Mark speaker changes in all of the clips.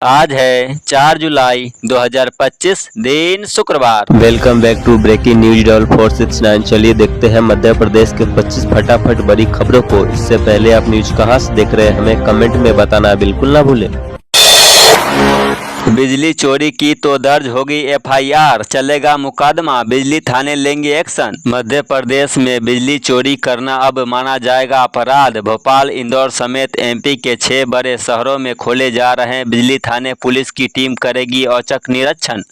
Speaker 1: आज है 4 जुलाई 2025 दिन शुक्रवार।
Speaker 2: Welcome back to breaking news doll 469। चलिए देखते हैं मध्य प्रदेश के 25 फटाफट बड़ी खबरों को। इससे पहले आप न्यूज कहां से देख रहे हैं हमें कमेंट में बताना बिल्कुल ना भूलें।
Speaker 1: बिजली चोरी की तो दर्ज होगी एफआईआर, चलेगा मुकदमा, बिजली थाने लेंगे एक्शन। मध्य प्रदेश में बिजली चोरी करना अब माना जाएगा अपराध। भोपाल, इंदौर समेत एमपी के 6 बड़े शहरों में खोले जा रहे हैं बिजली थाने। पुलिस की टीम करेगी औचक निरीक्षण।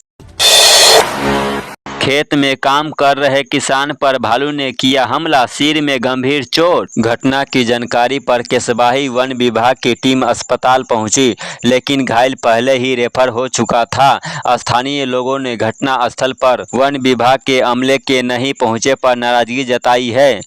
Speaker 1: खेत में काम कर रहे किसान पर भालू ने किया हमला, सिर में गंभीर चोट। घटना की जानकारी पर केशवाही वन विभाग की टीम अस्पताल पहुंची, लेकिन घायल पहले ही रेफर हो चुका था। स्थानीय लोगों ने घटना स्थल पर वन विभाग के अमले के नहीं पहुंचे पर नाराजगी जताई है।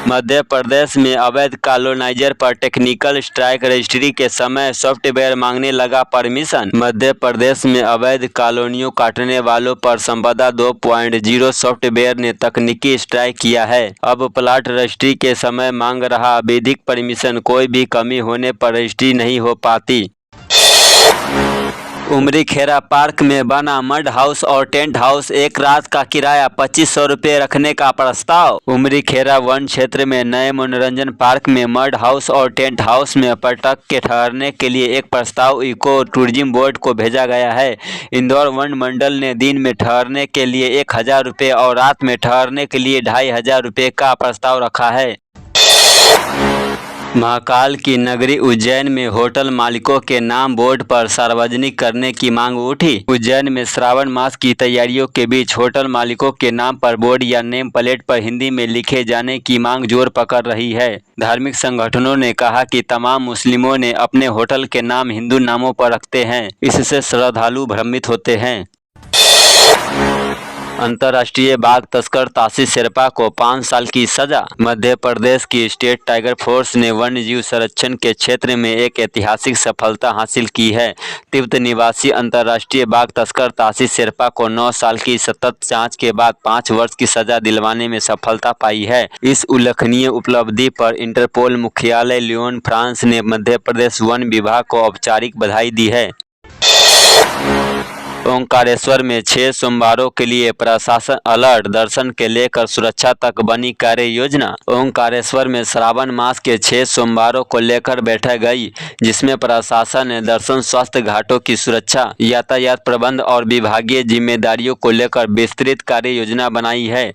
Speaker 1: मध्य प्रदेश में अवैध कॉलोनाइजर पर टेक्निकल स्ट्राइक, रजिस्ट्री के समय सॉफ्टवेयर मांगने लगा परमिशन। मध्य प्रदेश में अवैध कॉलोनियों काटने वालों पर संपदा 2.0 सॉफ्टवेयर ने तकनीकी स्ट्राइक किया है। अब प्लाट रजिस्ट्री के समय मांग रहा विधिक परमिशन, कोई भी कमी होने पर रजिस्ट्री नहीं हो पाती। उमरी खेरा पार्क में बना मड हाउस और टेंट हाउस, एक रात का किराया 2500 रुपये रखने का प्रस्ताव। उमरी खेरा वन क्षेत्र में नए मनोरंजन पार्क में मड हाउस और टेंट हाउस में पर्यटक के ठहरने के लिए एक प्रस्ताव इको टूरिज्म बोर्ड को भेजा गया है। इंदौर वन मंडल ने दिन में ठहरने के लिए 1000 रुपये और रात में ठहरने के लिए 2500 रुपये का प्रस्ताव रखा है। महाकाल की नगरी उज्जैन में होटल मालिकों के नाम बोर्ड पर सार्वजनिक करने की मांग उठी। उज्जैन में श्रावण मास की तैयारियों के बीच होटल मालिकों के नाम पर बोर्ड या नेम प्लेट पर हिंदी में लिखे जाने की मांग जोर पकड़ रही है। धार्मिक संगठनों ने कहा कि तमाम मुस्लिमों ने अपने होटल के नाम हिंदू नामों पर रखते हैं, इससे श्रद्धालु भ्रमित होते हैं। अंतर्राष्ट्रीय बाघ तस्कर तासी शेरपा को 5 साल की सजा। मध्य प्रदेश की स्टेट टाइगर फोर्स ने वन्यजीव संरक्षण के क्षेत्र में एक ऐतिहासिक सफलता हासिल की है। तिब्बत निवासी अंतर्राष्ट्रीय बाघ तस्कर तासी शेरपा को 9 साल की सतत जांच के बाद 5 वर्ष की सजा दिलवाने में सफलता पाई है। इस उल्लेखनीय उपलब्धि पर इंटरपोल मुख्यालय लियोन, फ्रांस ने मध्य प्रदेश वन विभाग को औपचारिक बधाई दी है। ओंकारेश्वर में 6 सोमवारों के लिए प्रशासन अलर्ट, दर्शन के लेकर सुरक्षा तक बनी कार्य योजना। ओंकारेश्वर में श्रावण मास के 6 सोमवारों को लेकर बैठक गई, जिसमें प्रशासन ने दर्शन, स्वास्थ्य, घाटों की सुरक्षा, यातायात प्रबंध और विभागीय जिम्मेदारियों को लेकर विस्तृत कार्य योजना बनाई है।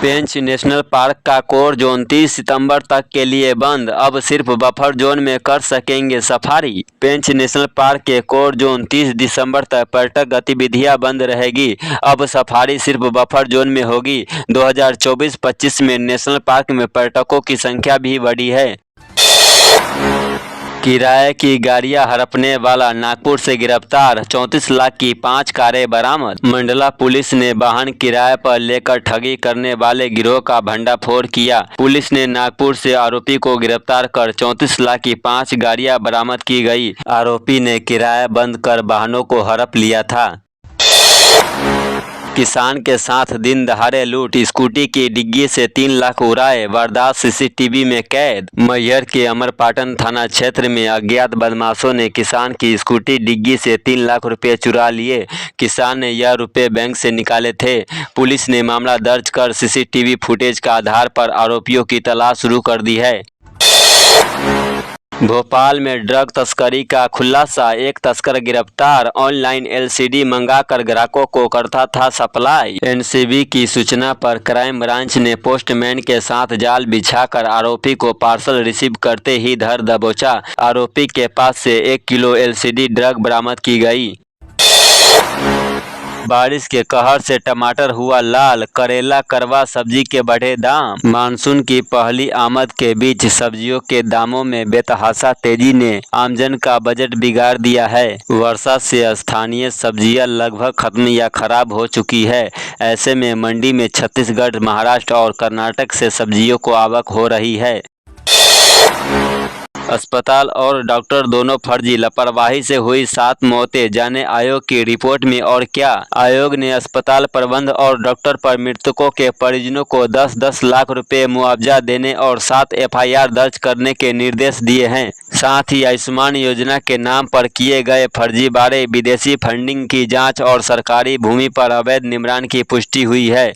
Speaker 1: पेंच नेशनल पार्क का कोर जोन 30 सितंबर तक के लिए बंद, अब सिर्फ बफर जोन में कर सकेंगे सफारी। पेंच नेशनल पार्क के कोर जोन 30 दिसंबर तक पर्यटक गतिविधियां बंद रहेगी, अब सफारी सिर्फ बफर जोन में होगी। 2024-25 में नेशनल पार्क में पर्यटकों की संख्या भी बढ़ी है। किराए की गाड़ियां हड़पने वाला नागपुर से गिरफ्तार, 34 लाख की 5 कारें बरामद। मंडला पुलिस ने वाहन किराए पर लेकर ठगी करने वाले गिरोह का भंडाफोड़ किया। पुलिस ने नागपुर से आरोपी को गिरफ्तार कर 34 लाख की 5 गाड़ियां बरामद की गई। आरोपी ने किराया बंद कर वाहनों को हड़प लिया था। किसान के साथ दिन दहाड़े लूट, स्कूटी की डिग्गी से 3 लाख उड़ाए, वारदात सीसीटीवी में कैद। मैहर के अमरपाटन थाना क्षेत्र में अज्ञात बदमाशों ने किसान की स्कूटी डिग्गी से 3 लाख रुपए चुरा लिए। किसान ने यह रुपए बैंक से निकाले थे। पुलिस ने मामला दर्ज कर सीसीटीवी फुटेज का आधार पर आरोपियों की तलाश शुरू कर दी है। भोपाल में ड्रग तस्करी का खुलासा, एक तस्कर गिरफ्तार, ऑनलाइन एलसीडी मंगाकर ग्राहकों को करता था सप्लाई। एनसीबी की सूचना पर क्राइम ब्रांच ने पोस्टमैन के साथ जाल बिछाकर आरोपी को पार्सल रिसीव करते ही धर दबोचा। आरोपी के पास से 1 किलो एलसीडी ड्रग बरामद की गई। बारिश के कहर से टमाटर हुआ लाल, करेला, करवा सब्जी के बढ़े दाम। मानसून की पहली आमद के बीच सब्जियों के दामों में बेतहाशा तेजी ने आमजन का बजट बिगाड़ दिया है। वर्षा से स्थानीय सब्जियां लगभग खत्म या खराब हो चुकी है। ऐसे में मंडी में छत्तीसगढ़, महाराष्ट्र और कर्नाटक से सब्जियों को आवक हो रही है। अस्पताल और डॉक्टर दोनों फर्जी, लापरवाही से हुई 7 मौतें, जाने आयोग की रिपोर्ट में और क्या। आयोग ने अस्पताल प्रबंध और डॉक्टर पर मृतकों के परिजनों को 10-10 लाख रुपए मुआवजा देने और 7 FIR दर्ज करने के निर्देश दिए हैं। साथ ही आयुष्मान योजना के नाम पर किए गए फर्जीवाड़े, विदेशी फंडिंग की जांच और सरकारी भूमि पर अवैध निमरान की पुष्टि हुई है।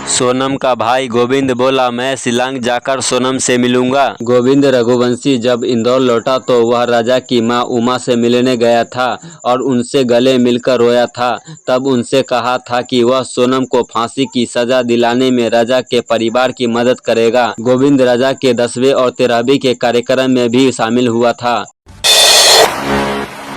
Speaker 1: सोनम का भाई गोविंद बोला, मैं शिलांग जाकर सोनम से मिलूंगा। गोविंद रघुवंशी जब इंदौर लौटा तो वह राजा की मां उमा से मिलने गया था और उनसे गले मिलकर रोया था। तब उनसे कहा था कि वह सोनम को फांसी की सजा दिलाने में राजा के परिवार की मदद करेगा। गोविंद राजा के 10वें और 13वीं के कार्यक्रम में भी शामिल हुआ था।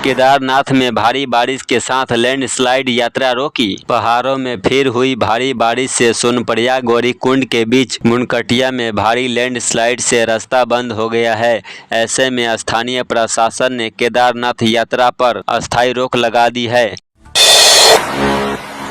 Speaker 1: केदारनाथ में भारी बारिश के साथ लैंडस्लाइड, यात्रा रोकी। पहाड़ों में फिर हुई भारी बारिश से सोनप्रयाग गौरीकुंड के बीच मुनकटिया में भारी लैंडस्लाइड से रास्ता बंद हो गया है। ऐसे में स्थानीय प्रशासन ने केदारनाथ यात्रा पर अस्थायी रोक लगा दी है।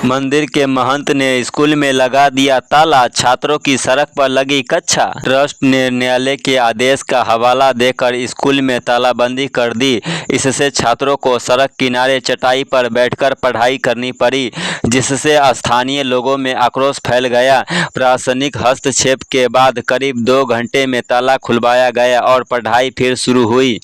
Speaker 1: मंदिर के महंत ने स्कूल में लगा दिया ताला, छात्रों की सड़क पर लगी कक्षा। ट्रस्ट ने न्यायालय के आदेश का हवाला देकर स्कूल में तालाबंदी कर दी। इससे छात्रों को सड़क किनारे चटाई पर बैठकर पढ़ाई करनी पड़ी, जिससे स्थानीय लोगों में आक्रोश फैल गया। प्रशासनिक हस्तक्षेप के बाद करीब 2 घंटे में ताला खुलवाया गया और पढ़ाई फिर शुरू हुई।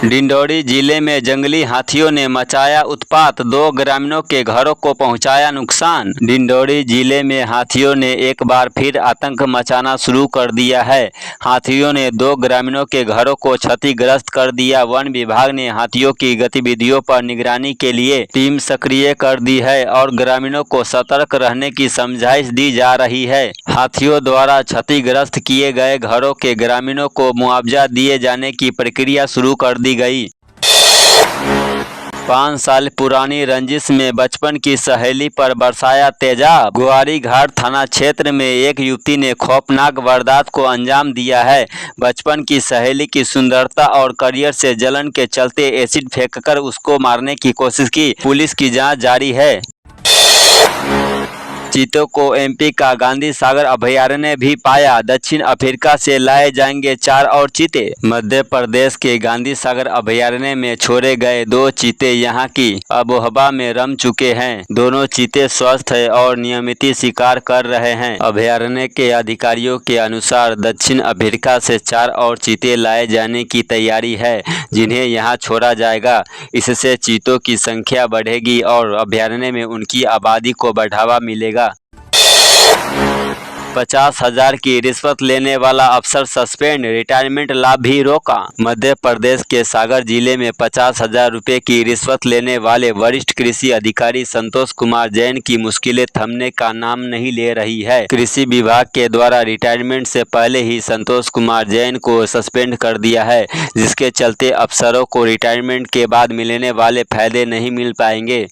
Speaker 1: डिंडौरी जिले में जंगली हाथियों ने मचाया उत्पात, 2 ग्रामीणों के घरों को पहुंचाया नुकसान। डिंडौरी जिले में हाथियों ने एक बार फिर आतंक मचाना शुरू कर दिया है। हाथियों ने 2 ग्रामीणों के घरों को क्षतिग्रस्त कर दिया। वन विभाग ने हाथियों की गतिविधियों पर निगरानी के लिए टीम सक्रिय कर दी है और ग्रामीणों को सतर्क रहने की समझाइश दी जा रही है। हाथियों द्वारा क्षतिग्रस्त किए गए घरों के ग्रामीणों को मुआवजा दिए जाने की प्रक्रिया शुरू कर दी गई। 5 साल पुरानी रंजिश में बचपन की सहेली पर बरसाया तेजाब। गुआरी घाट थाना क्षेत्र में एक युवती ने खौफनाक वारदात को अंजाम दिया है। बचपन की सहेली की सुंदरता और करियर से जलन के चलते एसिड फेंककर उसको मारने की कोशिश की। पुलिस की जांच जारी है। चीतों को MP का गांधी सागर अभयारण्य भी पाया। दक्षिण अफ्रीका से लाए जाएंगे 4 और चीते। मध्य प्रदेश के गांधी सागर अभयारण्य में छोड़े गए 2 चीते यहां की आबोहवा में रम चुके हैं। दोनों चीते स्वस्थ है और नियमित शिकार कर रहे हैं। अभयारण्य के अधिकारियों के अनुसार दक्षिण अफ्रीका से 4 और चीते लाए जाने की तैयारी है, जिन्हें यहां छोड़ा जाएगा। इससे चीतों की संख्या बढ़ेगी और अभयारण्य में उनकी आबादी को बढ़ावा मिलेगा। 50,000 की रिश्वत लेने वाला अफसर सस्पेंड, रिटायरमेंट लाभ भी रोका। मध्य प्रदेश के सागर जिले में 50,000 रुपए की रिश्वत लेने वाले वरिष्ठ कृषि अधिकारी संतोष कुमार जैन की मुश्किलें थमने का नाम नहीं ले रही है। कृषि विभाग के द्वारा रिटायरमेंट से पहले ही संतोष कुमार जैन को सस्पेंड कर दिया है, जिसके चलते अफसरों को रिटायरमेंट के बाद मिलने वाले फायदे नहीं मिल पाएंगे।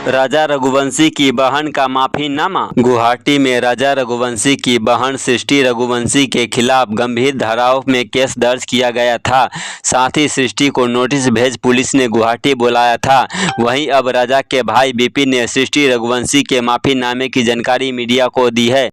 Speaker 1: राजा रघुवंशी की बहन का माफीनामा। गुवाहाटी में राजा रघुवंशी की बहन सृष्टि रघुवंशी के खिलाफ गंभीर धाराओं में केस दर्ज किया गया था। साथ ही सृष्टि को नोटिस भेज पुलिस ने गुवाहाटी बुलाया था। वहीं अब राजा के भाई विपिन ने सृष्टि रघुवंशी के माफीनामे की जानकारी मीडिया को दी है।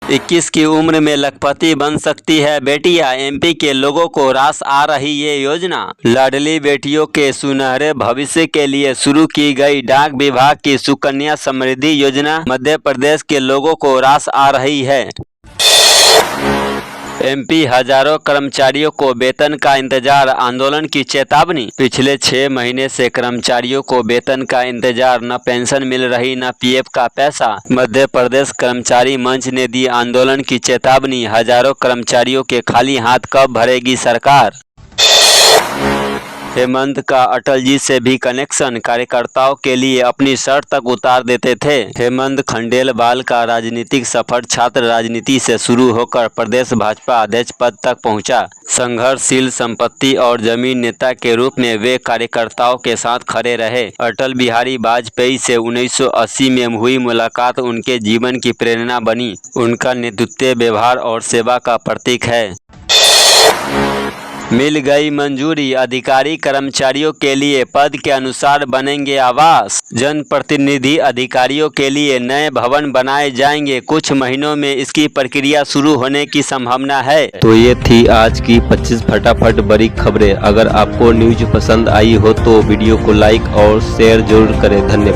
Speaker 1: 21 की उम्र में लखपति बन सकती है बेटियां, MP के लोगों को रास आ रही ये योजना। लाडली बेटियों के सुनहरे भविष्य के लिए शुरू की गई डाक विभाग की सुकन्या समृद्धि योजना मध्य प्रदेश के लोगों को रास आ रही है। MP हजारों कर्मचारियों को वेतन का इंतजार, आंदोलन की चेतावनी। पिछले 6 महीने से कर्मचारियों को वेतन का इंतजार, न पेंशन मिल रही न PF का पैसा। मध्य प्रदेश कर्मचारी मंच ने दी आंदोलन की चेतावनी। हजारों कर्मचारियों के खाली हाथ कब भरेगी सरकार। हेमंत का अटल जी से भी कनेक्शन, कार्यकर्ताओं के लिए अपनी शर्त तक उतार देते थे। हेमंत खंडेलवाल का राजनीतिक सफर छात्र राजनीति से शुरू होकर प्रदेश भाजपा अध्यक्ष पद तक पहुंचा। संघर्षशील संपत्ति और जमीन नेता के रूप में वे कार्यकर्ताओं के साथ खड़े रहे। अटल बिहारी वाजपेयी से 1980 में हुई मुलाकात उनके जीवन की प्रेरणा बनी। उनका नेतृत्व, व्यवहार और सेवा का प्रतीक है। मिल गई मंजूरी, अधिकारी कर्मचारियों के लिए पद के अनुसार बनेंगे आवास। जनप्रतिनिधि अधिकारियों के लिए नए भवन बनाए जाएंगे, कुछ महीनों में इसकी प्रक्रिया शुरू होने की संभावना है।
Speaker 2: तो ये थी आज की 25 फटाफट बड़ी खबरें। अगर आपको न्यूज पसंद आई हो तो वीडियो को लाइक और शेयर जरूर करें। धन्यवाद।